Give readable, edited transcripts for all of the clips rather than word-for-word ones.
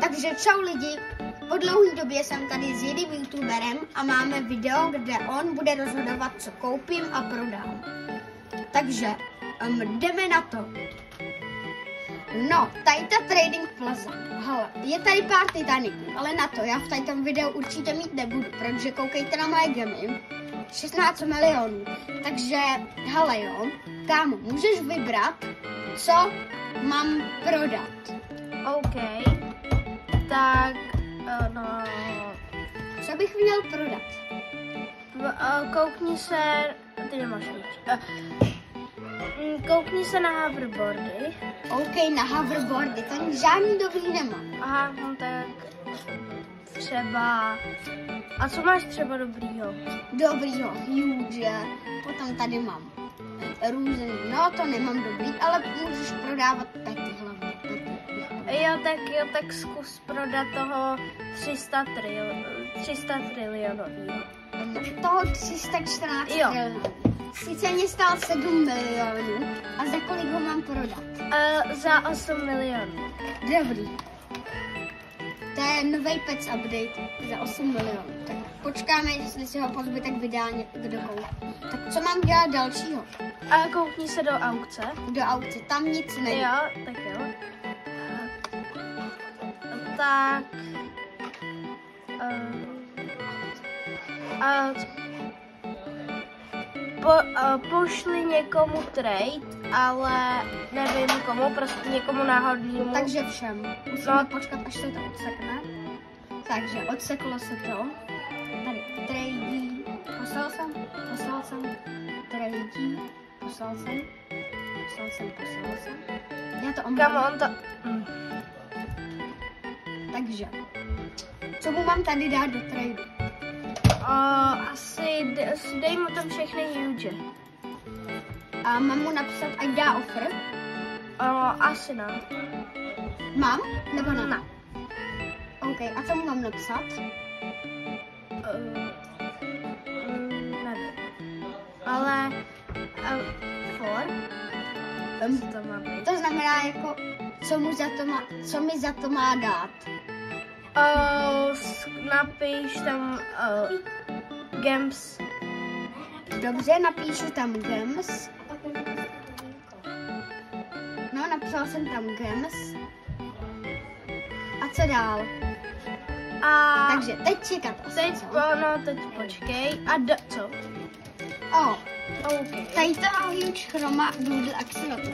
Takže čau lidi, po dlouhé době jsem tady s jedním youtuberem a máme video, kde on bude rozhodovat, co koupím a prodám. Takže jdeme na to. No, tady ta Trading Plaza. Hele, je tady pár Titaniců, ale na to já v tady tom videu určitě mít nebudu, protože koukejte na moje gemy. 16 milionů. Takže, hele jo, kámo, můžeš vybrat, co mám prodat. OK, tak, no... Co bych měl prodat? Koukni se, ty nemáš víc. Koukni se na hoverboardy. OK, na hoverboardy, to žádný dobrý nemám. Aha, no tak třeba... A co máš třeba dobrýho? Dobrýho, huge, potom tady mám různý, no to nemám dobrý, ale můžeš prodávat pety hlavně. Jo, tak zkus prodat toho 300 trilionovýho. Toho 314 trilionů. Sice mě stál 7 milionů, a za kolik ho mám prodat? Za 8 milionů. Dobrý. To je nový pec update za 8 milionů. Tak počkáme, jestli si ho po zbytek vydá kdo koupí. Tak co mám dělat dalšího? Koukni se do aukce. Do aukce, tam nic není. Jo, tak jo. Tak... pošli někomu trade, ale nevím komu, prostě někomu náhodnému. Takže všem. Musíme počkat, až se to odsekne. Takže odseklo se to. Tady trade. Poslal jsem. Trade. Poslal jsem. Já to omluvím. Kam on to... Takže, co mu mám tady dát do tradu? Asi dej mu tam všechny huge. A mám mu napsat, ať dá offer? Asi ne. Mám? Nebo ne? Ne. OK, a co mu mám napsat? Nevím. Ale... for? To má být. To znamená jako, co mi za to má dát? Napiš tam gems. Dobře, napíšu tam gems. No, napsal jsem tam gems. A co dál? Takže teď čekat. Teď počkej. Co? OK. Tady toho huge chroma Doodle Axolotl.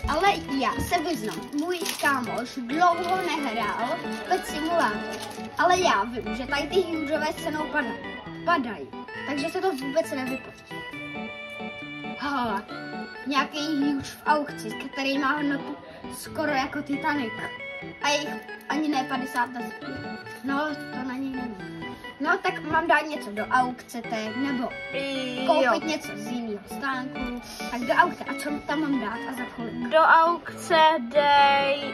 Ale já se vyznám, můj kámoš dlouho nehrál Pet Simulator. Ale já vím, že tady ty hugeové cenou padají. Takže se to vůbec nevyplatí. Nějaký huge v aukci, který má hodnotu skoro jako Titanic. A jich ani ne 50 na no, to na něj nemám. No, tak mám dát něco do aukce teď, nebo koupit něco z jiného stánku. Tak do aukce. A co tam mám dát a za kolik? Do aukce dej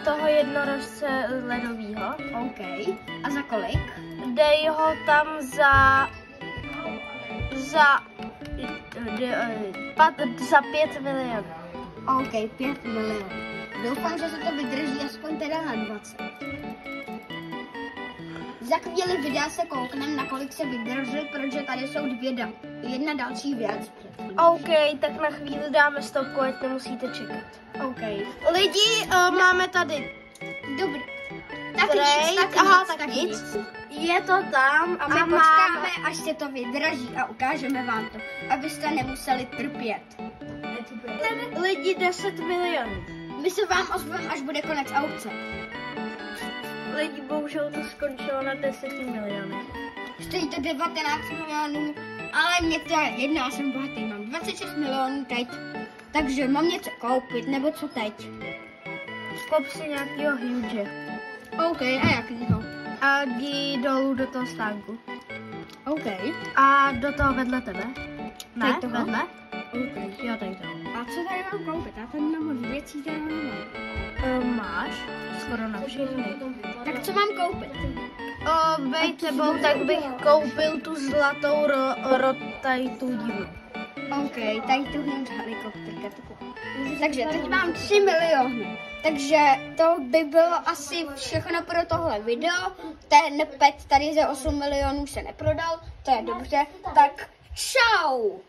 toho jednorožce ledovýho. OK. A za kolik? Dej ho tam za 5 milionů. OK, 5 milionů. Doufám, že se to vydrží aspoň teda na 20. Za chvíli videa se kouknem, na kolik se vydrží, protože tady jsou jedna další věc. OK, tak na chvíli dáme stopku, ať nemusíte čekat. OK. Lidi, máme tady. Dobrý. Tak nic. Je to tam a my počkáme, až se to vydrží a ukážeme vám to, abyste nemuseli trpět. Lidi, 10 milionů. My se vám ozveme, až bude konec aukce. Lidi, bohužel to skončilo na 10 milionů. Stojí to 19 milionů, ale mě to je jedno, já jsem bohatý, mám 26 milionů teď. Takže mám něco koupit, nebo co teď? Skop si nějakýho huge. OK, a jakýho? A jdi dolů do toho stánku. OK. A do toho vedle tebe. Ne, toho? vedle. OK. Jo, tady to. A co tady mám koupit? Já tady mám moc věcí, tady mám. Máš? Skoro na všechny. Tak co mám koupit? Bej tebou, tak bych koupil tu zlatou tady tu dílu. OK, tady tu huge helikopterku. Takže teď mám 3 miliony. Takže to by bylo asi všechno pro tohle video. Ten pet tady za 8 milionů se neprodal, to je dobře. Tak čau!